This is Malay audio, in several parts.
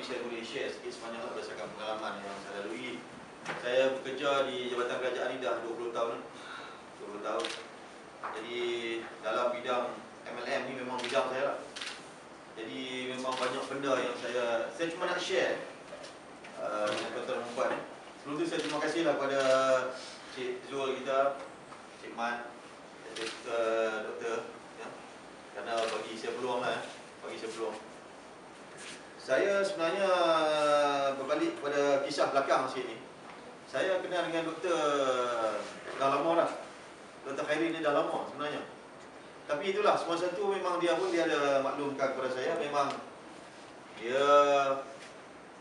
saya boleh share sikit sebanyak berdasarkan pengalaman yang saya lalui. Saya bekerja di Jabatan Kerajaan ni dah 20 tahun. 20 tahun. Jadi dalam bidang MLM ni memang bidang saya lah. Jadi memang banyak benda yang saya cuma nak share dengan tuan-tuan dan puan. Sebelum tu saya terima kasihlah kepada Cik Zul kita, Cik Man, Doktor ya, kerana bagi saya peluang lah, bagi saya peluang. Saya sebenarnya berbalik kepada kisah belakang sikit ni. Saya kenal dengan doktor dah lama dah. Dr. Khairi ni dah lama sebenarnya. Tapi itulah, semasa tu memang dia ada maklumkan kepada saya, memang dia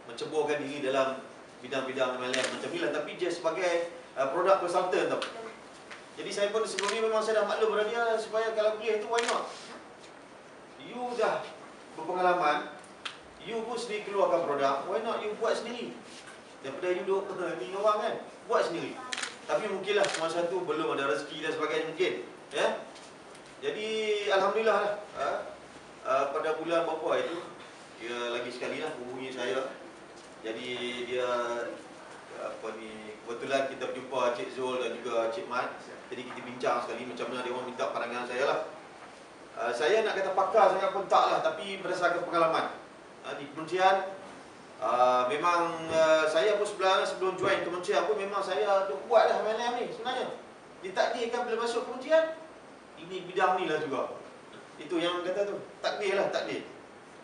menceburkan diri dalam bidang-bidang MLM macam ni lah. Tapi dia sebagai product consultant tau. Jadi saya pun sebelum ni memang saya dah maklum pada dia, supaya kalau boleh tu why not? You dah berpengalaman, you pun sendiri keluarkan produk, why not you buat sendiri? Daripada you duduk ni orang kan, buat sendiri. Tapi mungkinlah semasa tu belum ada rezeki dan sebagainya mungkin, ya. Jadi alhamdulillah lah, pada bulan berapa itu dia lagi sekali lah hubungi saya. Jadi dia kebetulan kita berjumpa Cik Zul dan juga Cik Mat. Jadi kita bincang sekali macam mana dia orang minta pandangan saya lah. Saya nak kata pakar sangat pun tak lah, tapi berdasarkan pengalaman di kementerian. Memang saya pun sebenarnya sebelum join kementerian pun memang saya dah buat dah MLM ni sebenarnya. Ditakdirkan bila masuk kementerian, ini bidang ni lah juga. Itu yang kata tu, takdir lah, takdir.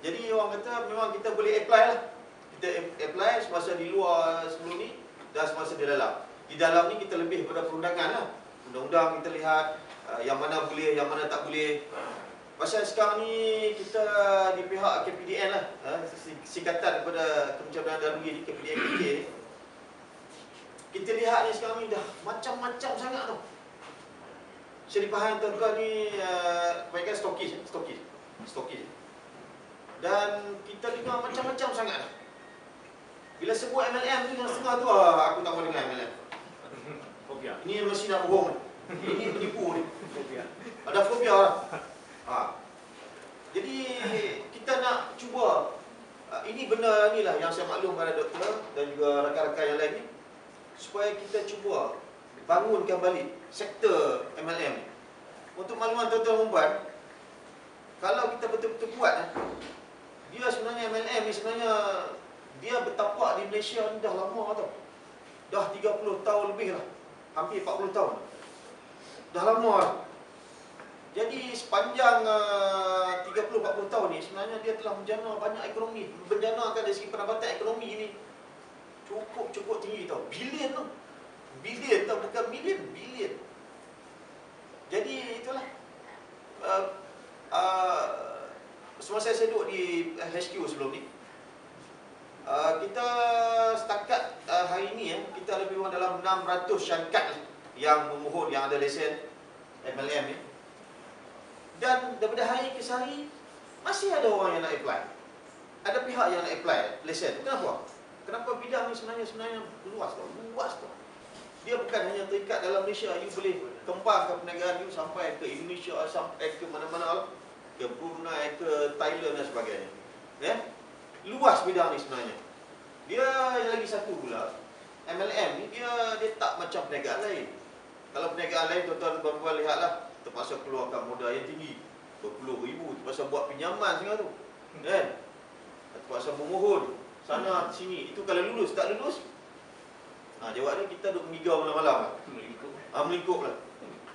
Jadi orang kata memang kita boleh apply lah. Kita apply semasa di luar sebelum ni dan semasa di dalam. Di dalam ni kita lebih pada perundangan lah. Undang-undang kita lihat yang mana boleh, yang mana tak boleh. Pasal sekarang ni kita di pihak KPDN lah, singkatan kepada Kementerian Perdana Negeri ni, KPDN ni. Kita lihat ni sekarang ni dah macam-macam sangat tu. Saya dipahami tuan-tuan ni kebanyakan stokis. Dan kita dengar macam-macam sangat dah. Bila sebut MLM tu yang setengah tu, aku tak mau dengar MLM. Fobia. Ini mesti nak bohong ni. Ini penipu ni. Fobia. Ada fobia lah. Jadi kita nak cuba ini benda ni lah yang saya maklum pada doktor dan juga rakan-rakan yang lain ni, supaya kita cuba bangunkan balik sektor MLM ni. Untuk makluman tuan-tuan dan puan, kalau kita betul-betul buat, dia sebenarnya MLM ni sebenarnya dia bertapak di Malaysia ni dah lama tau. Dah 30 tahun lebih lah. Hampir 40 tahun. Dah lama lah. Jadi sepanjang 30-40 tahun ni sebenarnya dia telah menjana banyak ekonomi. Menjanakan dari segi pendapatan ekonomi ini cukup tinggi tau. Bilion tau. Bilion tau, bukan million, bilion. Jadi itulah. Semasa saya duduk di HQ sebelum ni, kita setakat hari ini kita lebih kurang dalam 600 syarikat yang memohon, yang ada lesen MLM ni. Dan daripada hari ke hari masih ada orang yang nak apply. Ada pihak yang nak apply lesen. Kenapa? Kenapa bidang ni sebenarnya luas tau. Luas tau. Dia bukan hanya terikat dalam Malaysia. You boleh kembangkan perniagaan you sampai ke Indonesia, sampai ke mana-mana lah. Ke Brunei, ke Thailand dan sebagainya. Ya? Luas bidang ni sebenarnya. Dia lagi satu pula, MLM ni dia tak macam perniagaan lain. Kalau perniagaan lain tuan-tuan lihatlah, terpaksa keluarkan modal yang tinggi, berpuluh ribu, terpaksa buat pinjaman semua tu, kan? Terpaksa memohon sana sini. Itu kalau lulus, tak lulus, jawab dia kita duduk mengigau malam-malam. Melingkup lah.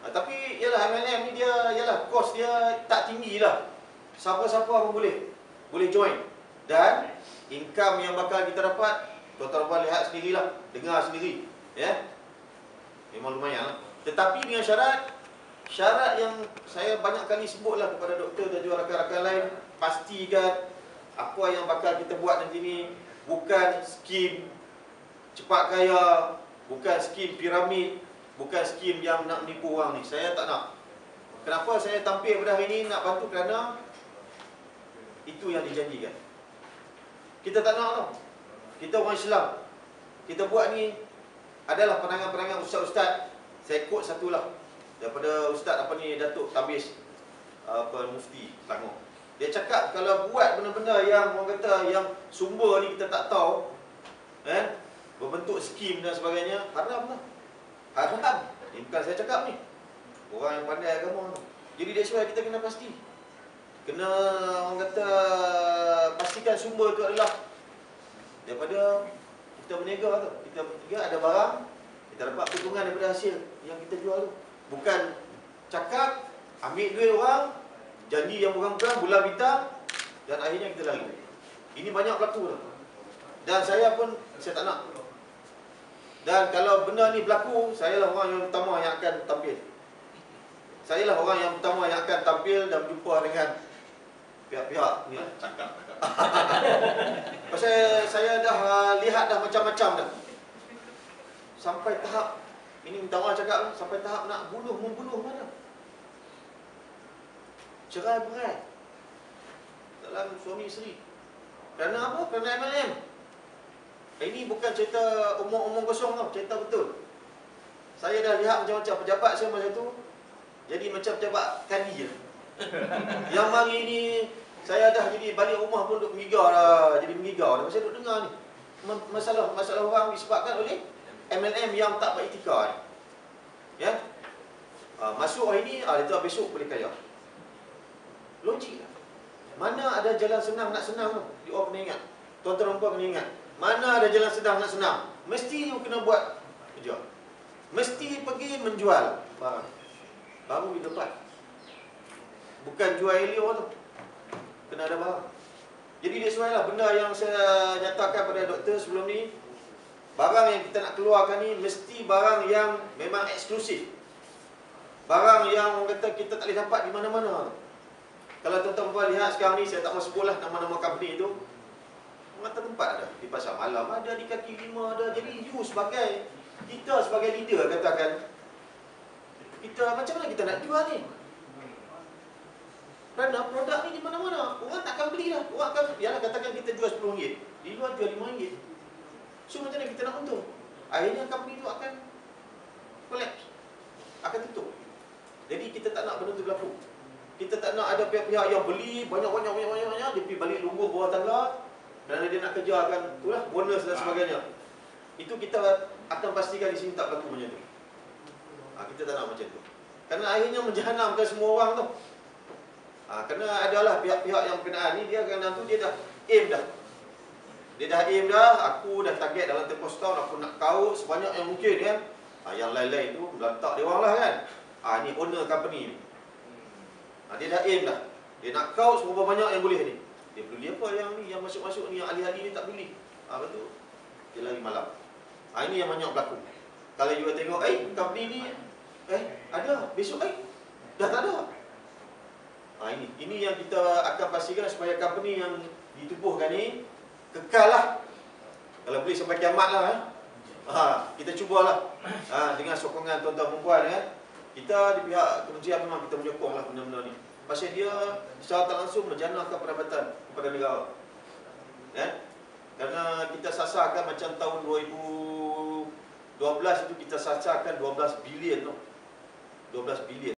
Tapi yalah, MLM ni dia yalah, kos dia tak tinggi lah. Siapa-siapa pun boleh join. Dan income yang bakal kita dapat, tuan-tuan lihat sendirilah, dengar sendiri, ya. Memang lumayan lah. Tetapi dengan syarat yang saya banyak kali sebutlah kepada doktor dan juga rakan-rakan lain, pastikan apa yang bakal kita buat nanti ni bukan skim cepat kaya, bukan skim piramid, bukan skim yang nak menipu orang ni. Saya tak nak. Kenapa saya tampil pada hari ini nak bantu? Kerana itu yang dijanjikan. Kita tak nak tau. Kita orang Islam. Kita buat ni adalah pandangan-pandangan ustaz-ustaz. Saya quote satulah daripada ustaz Datuk Tabis Mufti Selangor. Dia cakap kalau buat benda-benda yang orang kata yang sumber ni kita tak tahu, berbentuk skim dan sebagainya, haram lah. Haram. Ini bukan saya cakap ni. Orang yang pandai agama tu. Jadi that's why kita kena pasti. Kena orang kata pastikan sumber tu adalah daripada kita berniaga tu. Kita berniaga ada barang, kita dapat keuntungan daripada hasil yang kita jual tu. Bukan cakap, ambil duit orang, janji yang bukan-bukan, bulan bintang, dan akhirnya kita lari. Ini banyak berlaku tu. Dan saya pun, saya tak nak. Dan kalau benda ni berlaku, saya lah orang yang pertama yang akan tampil. Saya lah orang yang pertama yang akan tampil dan berjumpa dengan pihak-pihak ni. Pasal saya dah lihat dah macam-macam dah. Sampai tahap, ini minta orang cakap, sampai tahap nak membunuh mana. Cerai berai dalam suami isteri. Kerana apa? Kerana MLM. Ini bukan cerita omong-omong kosong tau, cerita betul. Saya dah lihat macam-macam pejabat saya masa tu jadi macam pejabat kandi je. Yang mari ni saya dah jadi balik rumah pun duk mengigau dah, jadi mengigau dah masa duk dengar ni. Masalah orang disebabkan oleh MLM yang tak beretika ni. Ya. Masuk hari ni, dia tahu besok boleh kaya. Logik lah. Mana ada jalan senang nak senang tu? Dia orang kena ingat. Tuan-tuan dan puan kena ingat. Mana ada jalan senang nak senang? Mesti you kena buat kerja. Mesti pergi menjual barang. Baru you dapat. Bukan jual elok tu. Kena ada barang. Jadi dia sesuai lah benda yang saya nyatakan pada doktor sebelum ni. Barang yang kita nak keluarkan ni mesti barang yang memang eksklusif. Barang yang orang kata kita tak boleh dapat di mana-mana. Kalau tuan-tuan lihat sekarang ni, saya tak mahu sebut lah nama-nama company tu. Orang tempat ada, di pasar malam ada, di kaki lima ada. Jadi you sebagai, kita sebagai leader katakan, kita macam mana kita nak jual ni? Kerana produk ni di mana-mana, orang takkan beli lah. Orang akan, yalah katakan kita jual RM10, di luar jual RM5. So macam mana kita nak untung? Akhirnya company tu akan collapse, akan tutup. Jadi kita tak nak benda tu berlaku. Kita tak nak ada pihak-pihak yang beli banyak-banyak, dia pergi balik lungguh bawah tangga kerana dia nak kerjakan itulah bonus dan sebagainya. Itu kita akan pastikan di sini tak berlaku macam tu. Kita tak nak macam tu. Kerana akhirnya menjahanamkan semua orang tu. Kerana adalah pihak-pihak yang berkenaan ni, dia akan tu dia dah aim dah. Dia dah aim dah, aku dah target dalam tempoh setahun aku nak kau sebanyak yang mungkin kan. Yang lain-lain tu melantak dia orang lah kan. Ni owner company ni. Dia dah aim dah. Dia nak kau seberapa banyak yang boleh ni. Dia peduli apa yang ni, yang masuk-masuk ni, yang ahli-ahli ni tak peduli. Betul. Dia lari malam. Ini yang banyak berlaku. Kalau you tengok, company ni, ada, besok, dah tak ada. Ini yang kita akan pastikan supaya company yang ditubuhkan ni, kekal lah. Kalau boleh sampai kiamat lah. Kita cubalah. Dengan sokongan tuan-tuan perempuan kita di pihak kementerian memang kita menyokong lah benda-benda ni. Pasal dia secara tak langsung menjanahkan pendapatan kepada negara. Kerana kita sasarkan macam tahun 2012 itu kita sasarkan 12 bilion tu. 12 bilion.